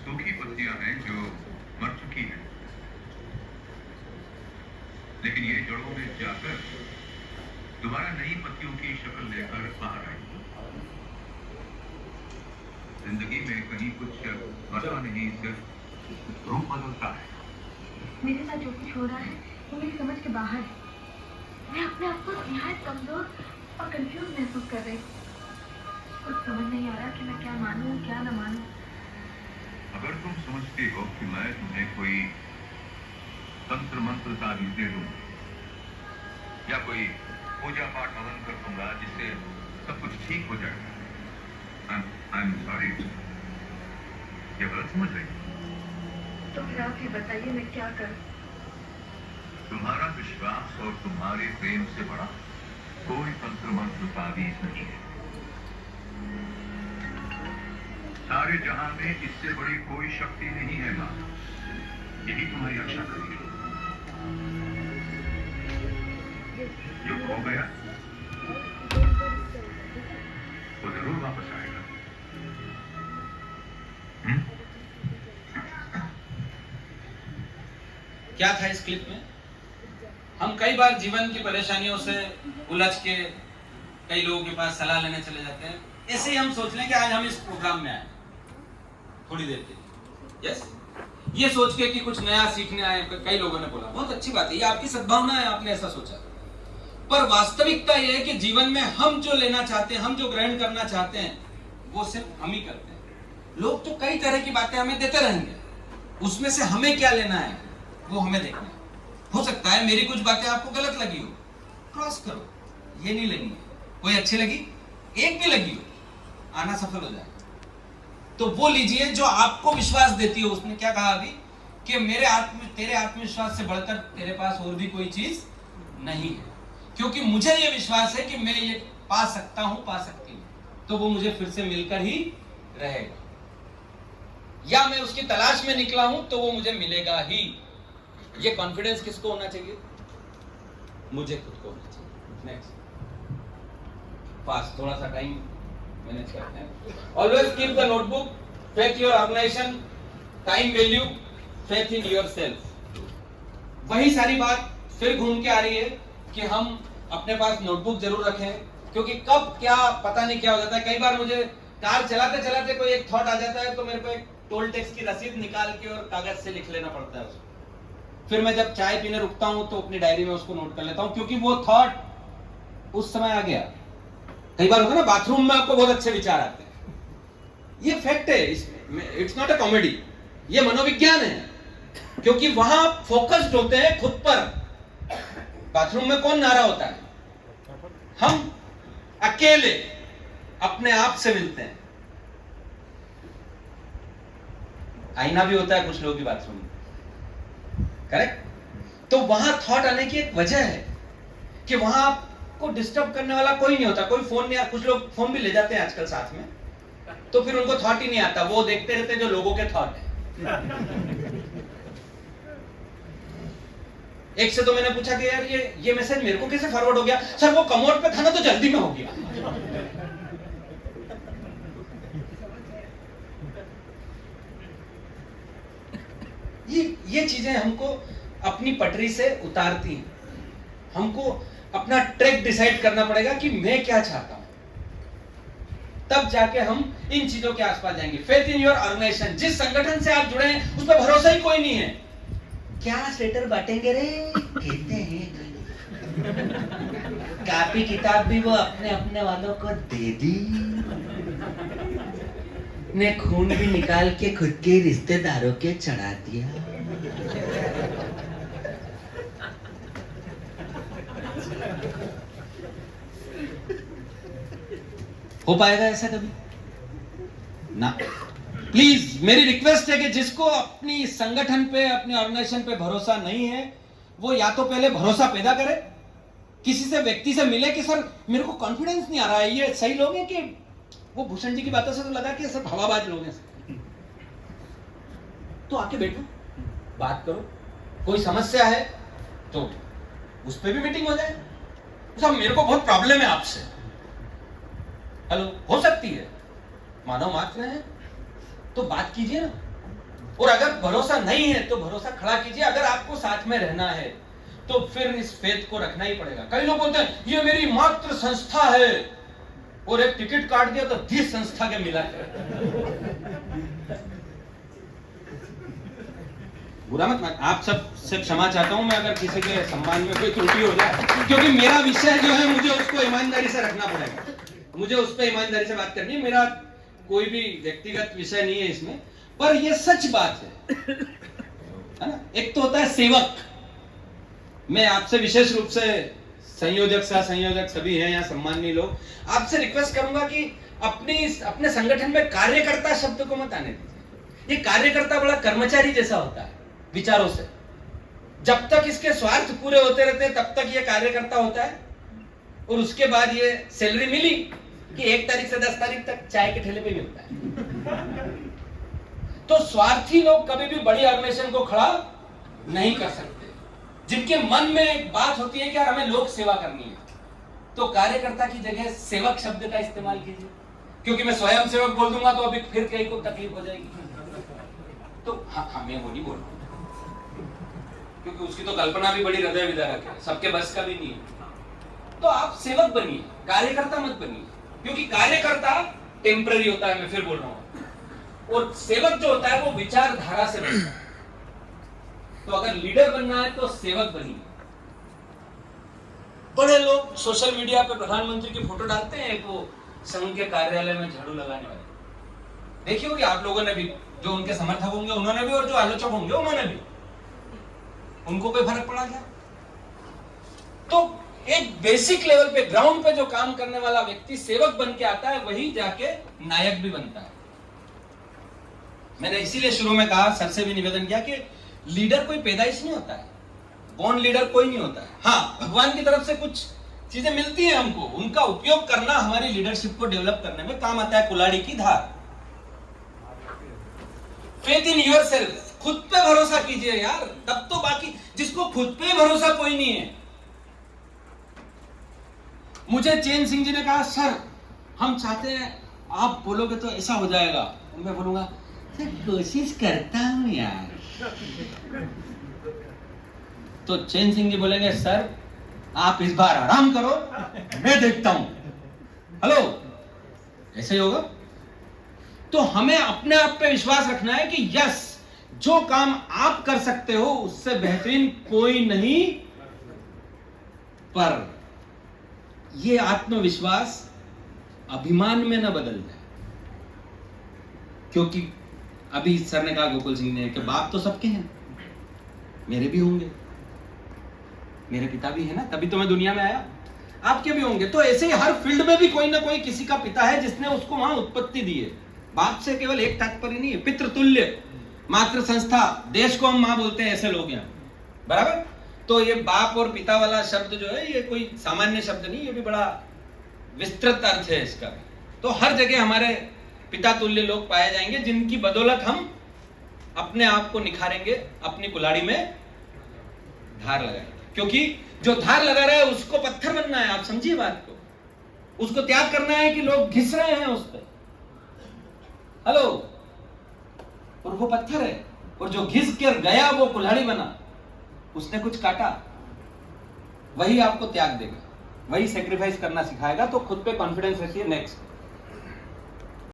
सूखी पत्तियां हैं जो मर चुकी हैं, लेकिन ये जड़ों में जाकर दोबारा नई पत्तियों की शक्ल लेकर बाहर आई। जिंदगी में कहीं कुछ बदला नहीं, सिर्फ रूप बदलता है। मेरे साथ जो कुछ हो रहा है वो मेरी समझ के बाहर है। मैं अपने आप को निहायत कमजोर और कंफ्यूज महसूस कर रही हूँ। कुछ समझ नहीं आ रहा कि मैं क्या मानूं क्या न मानूं। अगर तुम समझती हो कि मैं तुम्हें कोई तंत्र मंत्र ताबीज दे दूं या कोई पूजा पाठ हवन कर दूंगा जिससे सब कुछ ठीक हो जाएगा, आई एम सॉरी, ये गलत समझ रही हो। तो फिर आप ही बताइए मैं क्या करूं? तुम्हारा विश्वास और तुम्हारे प्रेम से बड़ा कोई तंत्र मंत्र ताबीज नहीं है। सारे जहां में इससे बड़ी कोई शक्ति नहीं है मां। यही तुम्हारी रक्षा करेगी। जो खो गया वो जरूर वापस आएगा। क्या था इस क्लिप में? हम कई बार जीवन की परेशानियों से उलझ के कई लोगों के पास सलाह लेने चले जाते हैं। ऐसे ही हम सोच लें कि आज हम इस प्रोग्राम में आए थोड़ी देर के लिए, यस, ये सोच के कि कुछ नया सीखने आए। कई लोगों ने बोला बहुत अच्छी बात है, ये आपकी सद्भावना है, आपने ऐसा सोचा। पर वास्तविकता यह है कि जीवन में हम जो लेना चाहते हैं, हम जो ग्रहण करना चाहते हैं, वो सिर्फ हम ही करते हैं। लोग तो कई तरह की बातें हमें देते रहेंगे, उसमें से हमें क्या लेना है वो हमें देखना है। हो सकता है मेरी कुछ बातें आपको गलत लगी हो, क्रॉस करो, ये नहीं लेनी है। कोई अच्छी लगी, एक भी लगी हो, आना सफल हो जाएगा। तो वो लीजिए जो आपको विश्वास देती हो। उसने क्या कहा अभी कि तेरे आत्मविश्वास से बढ़कर तेरे पास और भी कोई चीज नहीं है, क्योंकि मुझे ये विश्वास है कि मैं ये पा सकता हूं, पा सकती हूं, तो वो मुझे फिर से मिलकर ही रहेगा। या मैं उसकी तलाश में निकला हूं तो वो मुझे मिलेगा ही। ये कॉन्फिडेंस किसको होना चाहिए? मुझे खुद को होना चाहिए। नेक्स्ट, फास्ट, थोड़ा सा टाइम मैनेज करते हैं। Always keep the notebook, faith your organization, time value, faith in yourself. वही सारी बात फिर घूम के आ रही है कि हम अपने पास नोटबुक जरूर रखें, क्योंकि कब क्या पता नहीं क्या हो जाता है। कई बार मुझे कार चलाते चलाते कोई एक थॉट आ जाता है तो मेरे को एक टोल टैक्स की रसीद निकाल के और कागज से लिख लेना पड़ता है उसको। फिर मैं जब चाय पीने रुकता हूं तो अपनी डायरी में उसको नोट कर लेता हूं, क्योंकि वो थॉट उस समय आ गया। कई बार होता है ना, बाथरूम में आपको बहुत अच्छे विचार आते हैं। ये फैक्ट है, इसमें इट्स नॉट अ कॉमेडी, ये मनोविज्ञान है, क्योंकि वहां फोकस्ड होते हैं खुद पर। बाथरूम में कौन नारा होता है? हम अकेले अपने आप से मिलते हैं। आईना भी होता है कुछ लोगों की बाथरूम में, करेक्ट? तो वहां थॉट आने की एक वजह है कि वहां आपको डिस्टर्ब करने वाला कोई नहीं होता, कोई फोन नहीं। कुछ लोग फोन भी ले जाते हैं आजकल साथ में, तो फिर उनको थॉट ही नहीं आता, वो देखते रहते हैं जो लोगों के थॉट है। एक से तो मैंने पूछा कि यार ये मैसेज मेरे को कैसे फॉरवर्ड हो गया? सर वो कमोड पे था ना तो जल्दी में हो गया। ये चीजें हमको अपनी पटरी से उतारती हैं। हमको अपना ट्रैक डिसाइड करना पड़ेगा कि मैं क्या चाहता हूं, तब जाके हम इन चीजों के आसपास जाएंगे। फेथ इन योर ऑर्गेनाइजेशन, जिस संगठन से आप जुड़े हैं उस पर भरोसा ही कोई नहीं है। क्या स्वेटर बांटेंगे रे कहते हैं, कापी किताब भी वो अपने अपने वालों को दे दी, ने खून भी निकाल के खुद के रिश्तेदारों के चढ़ा दिया। हो पाएगा ऐसा कभी ना? प्लीज मेरी रिक्वेस्ट है कि जिसको अपनी संगठन पे, अपने ऑर्गेनाइजेशन पे भरोसा नहीं है, वो या तो पहले भरोसा पैदा करे, किसी से व्यक्ति से मिले कि सर मेरे को कॉन्फिडेंस नहीं आ रहा है, ये सही लोग हैं कि वो भूषण जी की बातों से तो लगा कि सब हवाबाज लोग हैं, तो आके बैठो, बात करो। कोई समस्या है तो उस पर भी मीटिंग हो जाए। साहब मेरे को बहुत प्रॉब्लम है आपसे, हेलो, हो सकती है, मानव मात्र है तो बात कीजिए ना। और अगर भरोसा नहीं है तो भरोसा खड़ा कीजिए। अगर आपको साथ में रहना है तो फिर इस फेथ को रखना ही पड़ेगा। कई लोग बोलते हैं ये मेरी मात्र संस्था है, और एक टिकट काट दिया तो 10 संस्था के मिला बुरा मत मान, आप सब से क्षमा चाहता हूं मैं अगर किसी के सम्मान में कोई त्रुटि हो जाए, क्योंकि मेरा विषय जो है मुझे उसको ईमानदारी से रखना पड़ेगा, मुझे उस पर ईमानदारी से बात करनी है। मेरा कोई भी व्यक्तिगत विषय नहीं है इसमें, पर यह सच बात है ना। एक तो होता है सेवक। मैं आपसे विशेष रूप से संयोजक सह संयोजक सभी हैं या सम्मानीय लोग, आपसे रिक्वेस्ट करूंगा कि अपने संगठन में कार्यकर्ता शब्द को मत आने दीजिए। ये कार्यकर्ता बड़ा कर्मचारी जैसा होता है विचारों से। जब तक इसके स्वार्थ पूरे होते रहते हैं तब तक ये कार्यकर्ता होता है, और उसके बाद ये सैलरी मिली कि 1 तारीख से 10 तारीख तक चाय के ठेले पे मिलता है। तो स्वार्थी लोग कभी भी बड़ी ऑर्गेनाइजेशन को खड़ा नहीं कर सकते। जिनके मन में एक बात होती है कि यार हमें लोक सेवा करनी है, तो कार्यकर्ता की जगह सेवक शब्द का इस्तेमाल कीजिए। क्योंकि मैं स्वयं सेवक बोल दूंगा तो अभी फिर कहीं को तकलीफ हो जाएगी। तो हाँ मैं वो नहीं बोल रहा, क्योंकि उसकी तो कल्पना भी बड़ी हृदय विदारक है, सबके बस का भी नहीं है। तो आप सेवक बनिए, कार्यकर्ता मत बनिए, क्योंकि कार्यकर्ता टेम्पररी होता है, मैं फिर बोल रहा हूं, और सेवक जो होता है वो विचारधारा से बनता है। तो अगर लीडर बनना है तो सेवक बनिए। बड़े लोग सोशल मीडिया पे प्रधानमंत्री की फोटो डालते हैं, एक वो संघ के कार्यालय में झाड़ू लगाने वाले, देखिए कि आप लोगों ने भी, जो उनके समर्थक होंगे उन्होंने भी, और जो आलोचक होंगे उन्होंने भी, उनको कोई फर्क पड़ा क्या? तो एक बेसिक लेवल पे, ग्राउंड पे जो काम करने वाला व्यक्ति सेवक बन के आता है, वही जाके नायक भी बनता है। मैंने इसीलिए शुरू में कहा, सर से भी निवेदन किया कि लीडर कोई पैदाइश नहीं होता है, बॉर्न लीडर कोई नहीं होता है। हाँ, भगवान की तरफ से कुछ चीजें मिलती हैं हमको, उनका उपयोग करना हमारी लीडरशिप को डेवलप करने में काम आता है। कुल्हाड़ी की धार, फेथ इन योरसेल्फ, खुद पे भरोसा कीजिए यार, तब तो बाकी, जिसको खुद पे भरोसा कोई नहीं है। मुझे चैन सिंह जी ने कहा, सर हम चाहते हैं आप बोलोगे तो ऐसा हो जाएगा। मैं बोलूंगा सर कोशिश करता हूं यार। तो चैन सिंह जी बोलेंगे, सर आप इस बार आराम करो, मैं देखता हूं। हेलो, ऐसे ही होगा। तो हमें अपने आप पे विश्वास रखना है कि यस, जो काम आप कर सकते हो उससे बेहतरीन कोई नहीं। पर यह आत्मविश्वास अभिमान में न बदल जाए, क्योंकि अभी सर ने कहा, गोकुल सिंह ने, कि बाप तो सबके हैं, मेरे भी होंगे, मेरे पिता भी है ना, तभी तो मैं दुनिया में आया, आपके भी होंगे। तो ऐसे ही हर फील्ड में भी कोई ना कोई किसी का पिता है जिसने उसको वहां उत्पत्ति दी है। बाप से केवल एक तात्पर्य नहीं है, पितृतुल्य, मातृ संस्था, देश को हम मां बोलते हैं, ऐसे लोग यहाँ, बराबर। तो ये बाप और पिता वाला शब्द जो है, ये कोई सामान्य शब्द नहीं, ये भी बड़ा विस्तृत अर्थ है इसका। तो हर जगह हमारे पिता तुल्य लोग पाए जाएंगे, जिनकी बदौलत हम अपने आप को निखारेंगे, अपनी कुल्हाड़ी में धार लगाएंगे। क्योंकि जो धार लगा रहा है उसको पत्थर बनना है, आप समझिए बात को। उसको त्याग करना है कि लोग घिस रहे हैं उस पर। हेलो, और वो पत्थर है, और जो घिस कर गया वो कुल्हाड़ी बना, उसने कुछ काटा, वही आपको त्याग देगा, वही सेक्रीफाइस करना सिखाएगा। तो खुद पे कॉन्फिडेंस रखिए। नेक्स्ट।